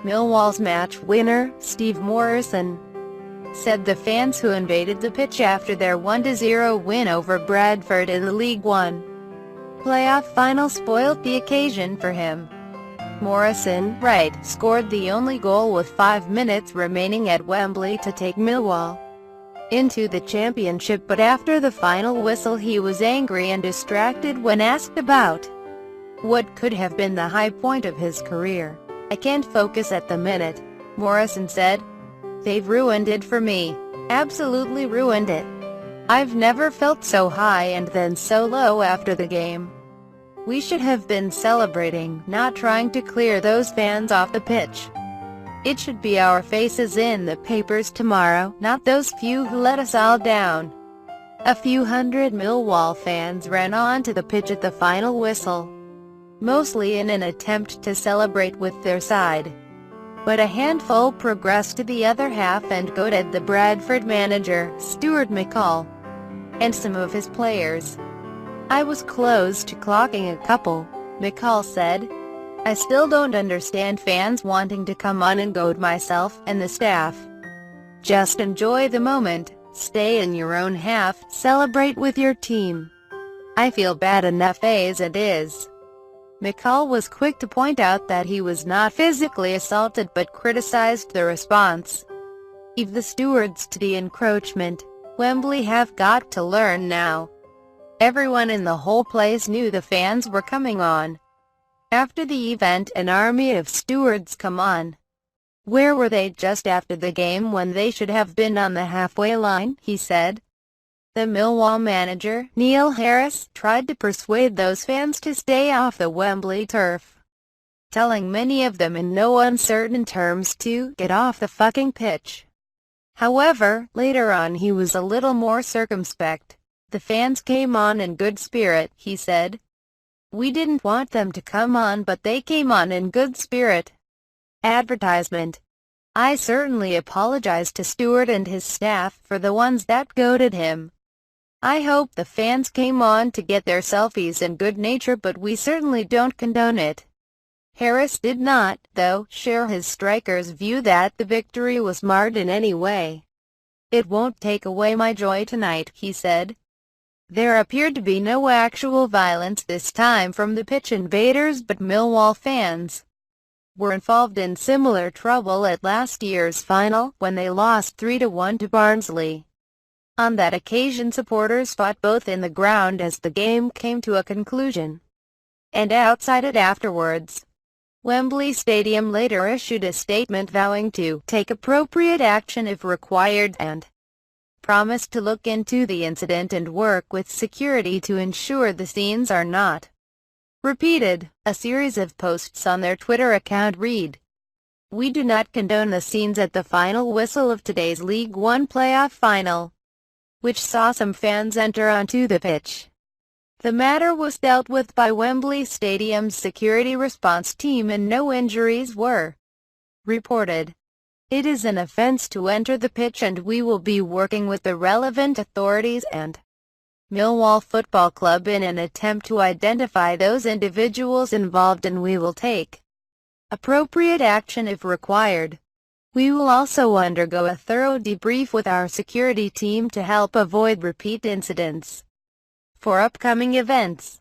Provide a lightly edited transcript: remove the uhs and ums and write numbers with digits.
Millwall's match winner, Steve Morison, said the fans who invaded the pitch after their 1-0 win over Bradford in the League One playoff final spoilt the occasion for him. Morison, right, scored the only goal with 5 minutes remaining at Wembley to take Millwall into the championship, but after the final whistle he was angry and distracted when asked about what could have been the high point of his career. "I can't focus at the minute," Morison said. "They've ruined it for me. Absolutely ruined it. I've never felt so high and then so low after the game. We should have been celebrating, not trying to clear those fans off the pitch. It should be our faces in the papers tomorrow, not those few who let us all down." A few hundred Millwall fans ran onto the pitch at the final whistle, mostly in an attempt to celebrate with their side. But a handful progressed to the other half and goaded the Bradford manager, Stuart McCall, and some of his players. "I was close to clocking a couple," McCall said. "I still don't understand fans wanting to come on and goad myself and the staff. Just enjoy the moment, stay in your own half, celebrate with your team. I feel bad enough as it is." McCall was quick to point out that he was not physically assaulted but criticized the response. "If the stewards to the encroachment, Wembley have got to learn now. Everyone in the whole place knew the fans were coming on. After the event an army of stewards come on. Where were they just after the game when they should have been on the halfway line?" he said. The Millwall manager, Neil Harris, tried to persuade those fans to stay off the Wembley turf, telling many of them in no uncertain terms to get off the fucking pitch. However, later on he was a little more circumspect. "The fans came on in good spirit," he said. "We didn't want them to come on but they came on in good spirit." Advertisement. "I certainly apologize to Stuart and his staff for the ones that goaded him. I hope the fans came on to get their selfies in good nature but we certainly don't condone it." Harris did not, though, share his strikers' view that the victory was marred in any way. "It won't take away my joy tonight," he said. There appeared to be no actual violence this time from the pitch invaders, but Millwall fans were involved in similar trouble at last year's final, when they lost 3-1 to Barnsley. On that occasion supporters fought both in the ground as the game came to a conclusion, and outside it afterwards. Wembley Stadium later issued a statement vowing to take appropriate action if required and promised to look into the incident and work with security to ensure the scenes are not repeated. A series of posts on their Twitter account read, "We do not condone the scenes at the final whistle of today's League One playoff final, which saw some fans enter onto the pitch. The matter was dealt with by Wembley Stadium's security response team and no injuries were reported. It is an offense to enter the pitch and we will be working with the relevant authorities and Millwall Football Club in an attempt to identify those individuals involved, and we will take appropriate action if required. We will also undergo a thorough debrief with our security team to help avoid repeat incidents for upcoming events."